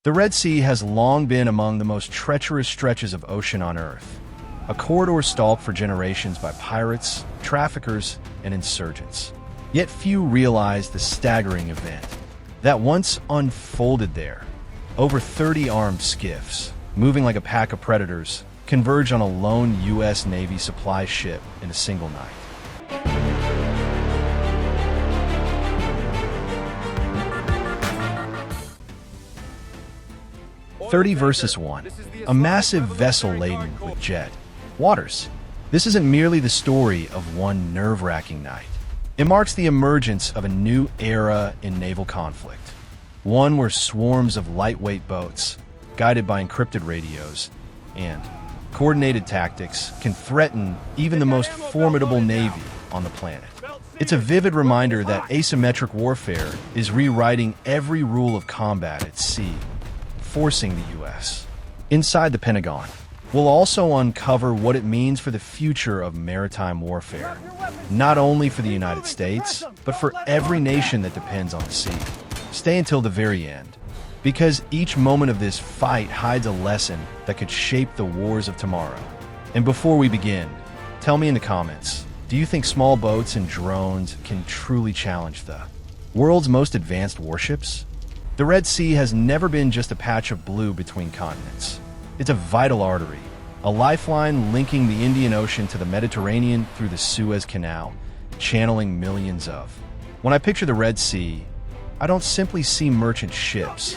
The Red Sea has long been among the most treacherous stretches of ocean on Earth, a corridor stalked for generations by pirates, traffickers, and insurgents. Yet few realize the staggering event that once unfolded there. Over 30 armed skiffs, moving like a pack of predators, converge on a lone U.S. Navy supply ship in a single night. 30 versus 1, a massive vessel laden with jet waters. This isn't merely the story of one nerve-wracking night. It marks the emergence of a new era in naval conflict, one where swarms of lightweight boats, guided by encrypted radios and coordinated tactics, can threaten even the most formidable navy on the planet. It's a vivid reminder that asymmetric warfare is rewriting every rule of combat at sea, forcing the U.S. Inside the Pentagon, we'll also uncover what it means for the future of maritime warfare, not only for the United States, but for every nation that depends on the sea. Stay until the very end, because each moment of this fight hides a lesson that could shape the wars of tomorrow. And before we begin, tell me in the comments, do you think small boats and drones can truly challenge the world's most advanced warships? The Red Sea has never been just a patch of blue between continents. It's a vital artery, a lifeline linking the Indian Ocean to the Mediterranean through the Suez Canal, channeling millions of. When I picture the Red Sea, I don't simply see merchant ships.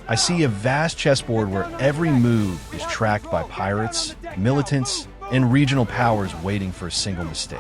I see a vast chessboard where every move is tracked by pirates, militants, and regional powers waiting for a single mistake.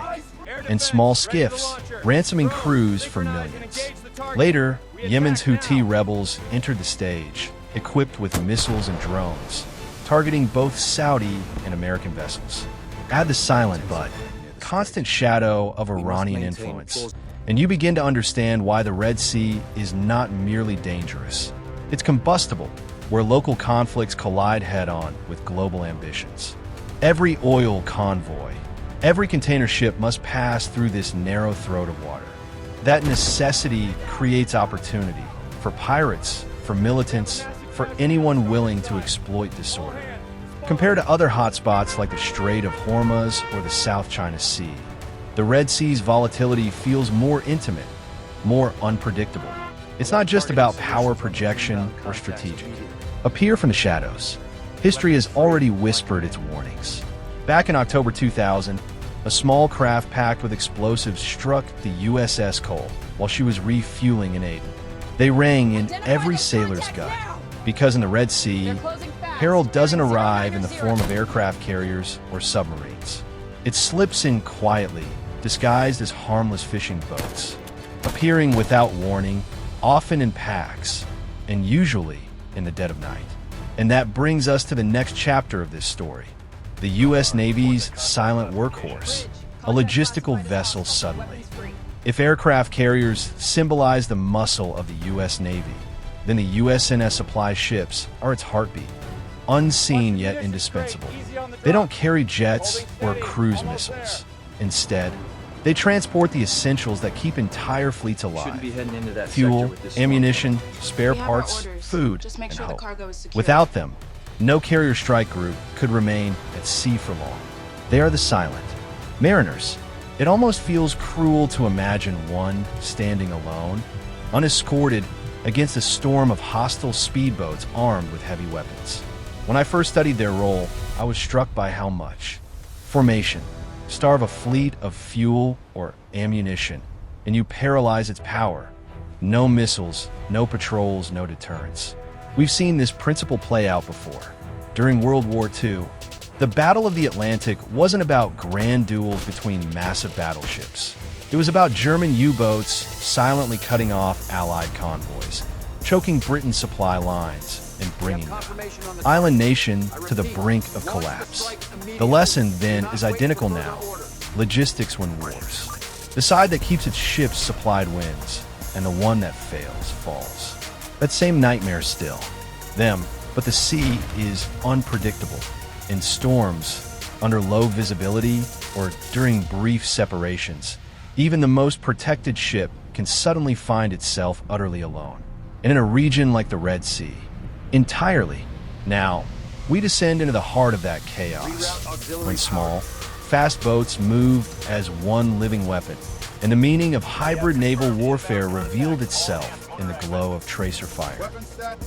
And small skiffs, ransoming crews for millions. Later, Yemen's Houthi rebels entered the stage, equipped with missiles and drones, targeting both Saudi and American vessels. Add the silent but constant shadow of Iranian influence, and you begin to understand why the Red Sea is not merely dangerous. It's combustible, where local conflicts collide head-on with global ambitions. Every oil convoy, every container ship must pass through this narrow throat of water. That necessity creates opportunity for pirates, for militants, for anyone willing to exploit disorder. Compared to other hotspots like the Strait of Hormuz or the South China Sea, the Red Sea's volatility feels more intimate, more unpredictable. It's not just about power projection or strategic. Appear from the shadows. History has already whispered its warnings. Back in October 2000, a small craft packed with explosives struck the USS Cole while she was refueling in Aden. They rang in every sailor's gut, because in the Red Sea, peril doesn't arrive in the form of aircraft carriers or submarines. It slips in quietly, disguised as harmless fishing boats, appearing without warning, often in packs, and usually in the dead of night. And that brings us to the next chapter of this story. The U.S. Navy's silent workhorse, a logistical vessel suddenly. If aircraft carriers symbolize the muscle of the U.S. Navy, then the USNS supply ships are its heartbeat, unseen yet indispensable. They don't carry jets or cruise missiles. Instead, they transport the essentials that keep entire fleets alive: fuel, ammunition, spare parts, food, and hope. Without them, no carrier strike group could remain at sea for long. They are the silent mariners. It almost feels cruel to imagine one standing alone, unescorted, against a storm of hostile speedboats armed with heavy weapons. When I first studied their role, I was struck by how much formation. Starve a fleet of fuel or ammunition, and you paralyze its power. No missiles, no patrols, no deterrence. We've seen this principle play out before. During World War II, the Battle of the Atlantic wasn't about grand duels between massive battleships. It was about German U-boats silently cutting off Allied convoys, choking Britain's supply lines, and bringing the island nation to the brink of collapse. The lesson, then, is identical now. Logistics win wars. The side that keeps its ships supplied wins, and the one that fails falls. That same nightmare still. Them, but the sea is unpredictable. In storms, under low visibility, or during brief separations, even the most protected ship can suddenly find itself utterly alone. And in a region like the Red Sea, entirely. Now, we descend into the heart of that chaos. When small, fast boats moved as one living weapon, and the meaning of hybrid naval warfare revealed itself in the glow of tracer fire.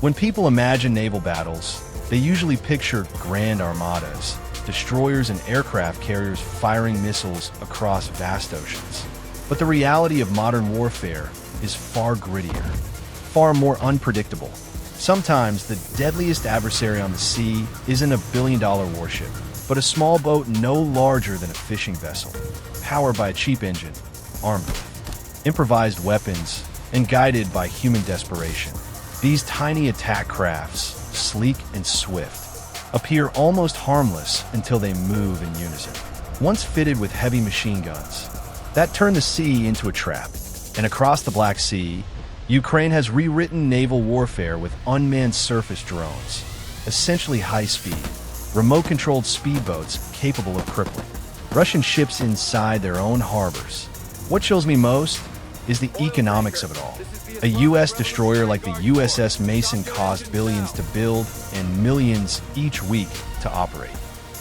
When people imagine naval battles, they usually picture grand armadas, destroyers and aircraft carriers firing missiles across vast oceans. But the reality of modern warfare is far grittier, far more unpredictable. Sometimes the deadliest adversary on the sea isn't a billion-dollar warship, but a small boat no larger than a fishing vessel, powered by a cheap engine, armed with improvised weapons, and guided by human desperation. These tiny attack crafts, sleek and swift, appear almost harmless until they move in unison. Once fitted with heavy machine guns, that turned the sea into a trap. And across the Black Sea, Ukraine has rewritten naval warfare with unmanned surface drones, essentially high-speed, remote-controlled speedboats capable of crippling Russian ships inside their own harbors. What chills me most is the economics of it all. A U.S. destroyer like the USS Mason cost billions to build and millions each week to operate.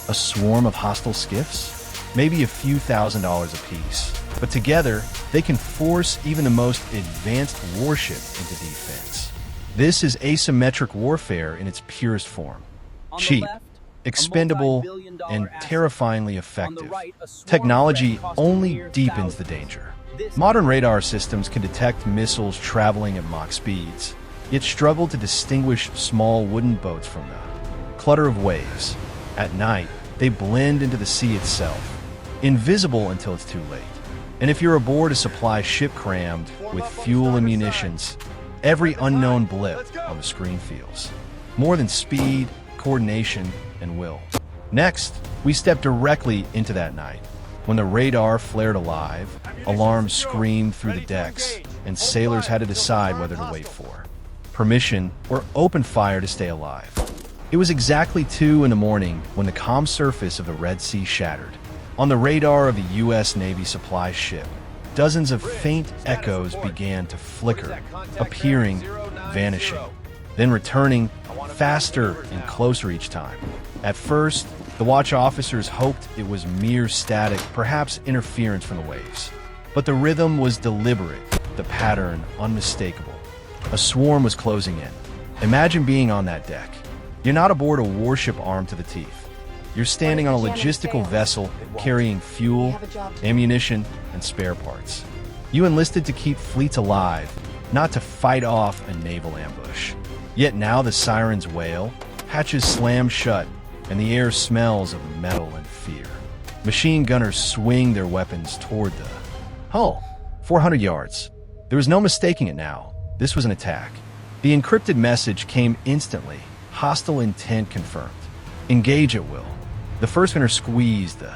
A swarm of hostile skiffs? Maybe a few $1,000s apiece. But together, they can force even the most advanced warship into defense. This is asymmetric warfare in its purest form. Cheap, expendable, and terrifyingly effective. Technology only deepens the danger. Modern radar systems can detect missiles traveling at Mach speeds, yet struggle to distinguish small wooden boats from the clutter of waves. At night, they blend into the sea itself, invisible until it's too late. And if you're aboard a supply ship crammed with fuel and munitions, every unknown blip on the screen feels more than speed, coordination, and will. Next, we step directly into that night, when the radar flared alive, alarms screamed through the decks, and sailors had to decide whether to wait for permission or open fire to stay alive. It was exactly 2 in the morning when the calm surface of the Red Sea shattered. On the radar of a U.S. Navy supply ship, dozens of faint echoes began to flicker, appearing, vanishing, then returning faster and closer each time. At first, the watch officers hoped it was mere static, perhaps interference from the waves. But the rhythm was deliberate, the pattern unmistakable. A swarm was closing in. Imagine being on that deck. You're not aboard a warship armed to the teeth. You're standing on a logistical vessel carrying fuel, ammunition, and spare parts. You enlisted to keep fleets alive, not to fight off a naval ambush. Yet now the sirens wail, hatches slam shut, and the air smells of metal and fear. Machine gunners swing their weapons toward the hull. 400 yards. There was no mistaking it now. This was an attack. The encrypted message came instantly. Hostile intent confirmed. Engage at will. The first gunner squeezed the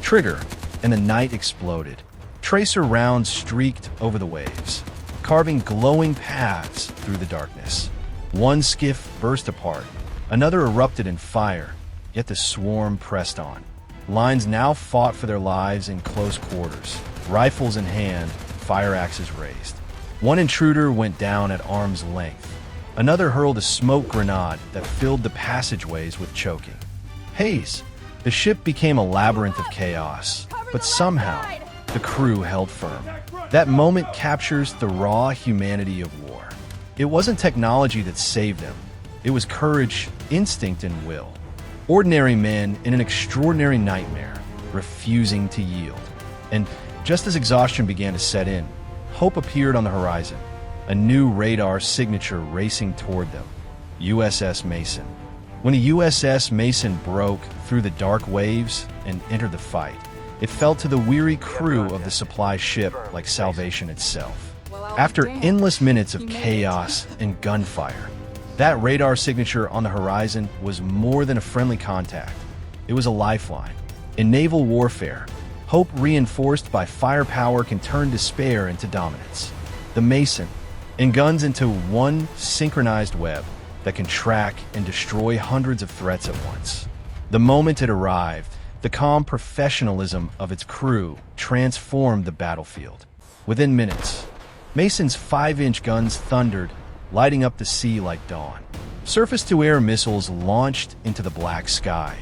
trigger, and the night exploded. Tracer rounds streaked over the waves, carving glowing paths through the darkness. One skiff burst apart. Another erupted in fire, yet the swarm pressed on. Lines now fought for their lives in close quarters, rifles in hand, fire axes raised. One intruder went down at arm's length. Another hurled a smoke grenade that filled the passageways with choking haze. The ship became a labyrinth of chaos, but somehow the crew held firm. That moment captures the raw humanity of war. It wasn't technology that saved them. It was courage, instinct, and will. Ordinary men in an extraordinary nightmare, refusing to yield. And just as exhaustion began to set in, hope appeared on the horizon. A new radar signature racing toward them. USS Mason. When the USS Mason broke through the dark waves and entered the fight, it fell to the weary crew of the supply ship like salvation itself. After endless minutes of chaos and gunfire, that radar signature on the horizon was more than a friendly contact. It was a lifeline. In naval warfare, hope reinforced by firepower can turn despair into dominance. The Mason, and guns into one synchronized web that can track and destroy hundreds of threats at once. The moment it arrived, the calm professionalism of its crew transformed the battlefield. Within minutes, Mason's 5-inch guns thundered, lighting up the sea like dawn. Surface-to-air missiles launched into the black sky,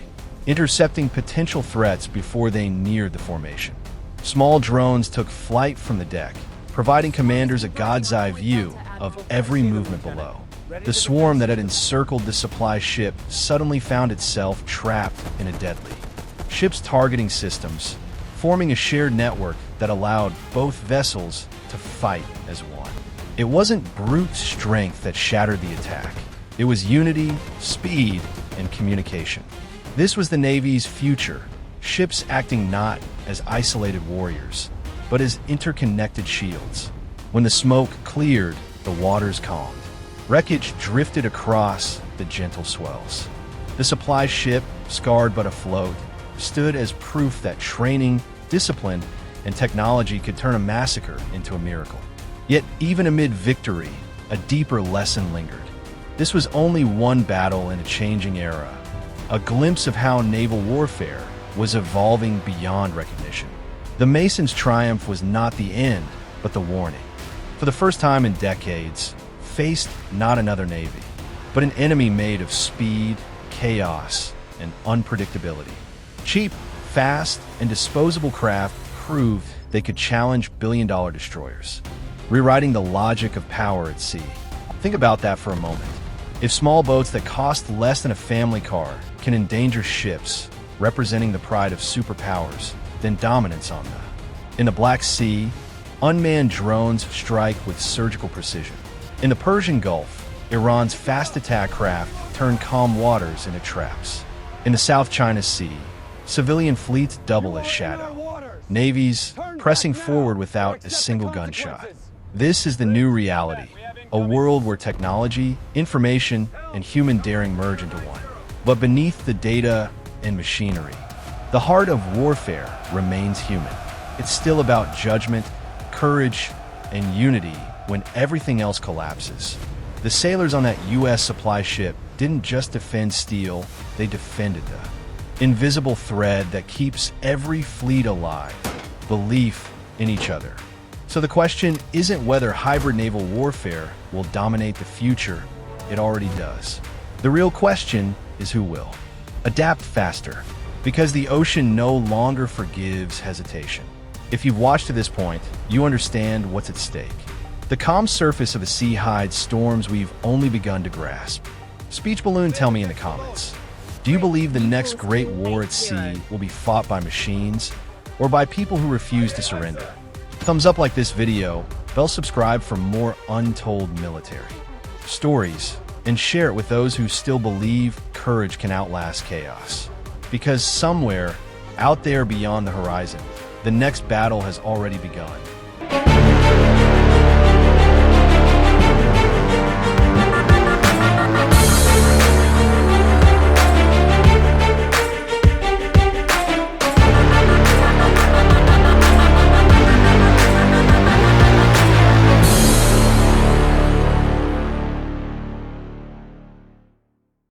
intercepting potential threats before they neared the formation. Small drones took flight from the deck, providing commanders a god's-eye view of every movement below. The swarm that had encircled the supply ship suddenly found itself trapped in a deadly ship's targeting systems, forming a shared network that allowed both vessels to fight as one. It wasn't brute strength that shattered the attack. It was unity, speed, and communication. This was the Navy's future, ships acting not as isolated warriors, but as interconnected shields. When the smoke cleared, the waters calmed. Wreckage drifted across the gentle swells. The supply ship, scarred but afloat, stood as proof that training, discipline, and technology could turn a massacre into a miracle. Yet, even amid victory, a deeper lesson lingered. This was only one battle in a changing era, a glimpse of how naval warfare was evolving beyond recognition. The Mason's triumph was not the end, but the warning. For the first time in decades, faced not another navy, but an enemy made of speed, chaos, and unpredictability. Cheap, fast, and disposable craft proved they could challenge billion-dollar destroyers, rewriting the logic of power at sea. Think about that for a moment. If small boats that cost less than a family car can endanger ships representing the pride of superpowers, then dominance on them. In the Black Sea, unmanned drones strike with surgical precision. In the Persian Gulf, Iran's fast attack craft turn calm waters into traps. In the South China Sea, civilian fleets double as shadow. Navies pressing forward without a single gunshot. This is the new reality, a world where technology, information, and human daring merge into one. But beneath the data and machinery, the heart of warfare remains human. It's still about judgment, courage, and unity when everything else collapses. The sailors on that U.S. supply ship didn't just defend steel, they defended the invisible thread that keeps every fleet alive, belief in each other. So the question isn't whether hybrid naval warfare will dominate the future, it already does. The real question is who will. Adapt faster, because the ocean no longer forgives hesitation. If you've watched to this point, you understand what's at stake. The calm surface of the sea hides storms we've only begun to grasp. Speech balloon, tell me in the comments. Do you believe the next great war at sea will be fought by machines or by people who refuse to surrender? Thumbs up like this video, bell subscribe for more untold military stories, and share it with those who still believe courage can outlast chaos. Because somewhere out there beyond the horizon, the next battle has already begun.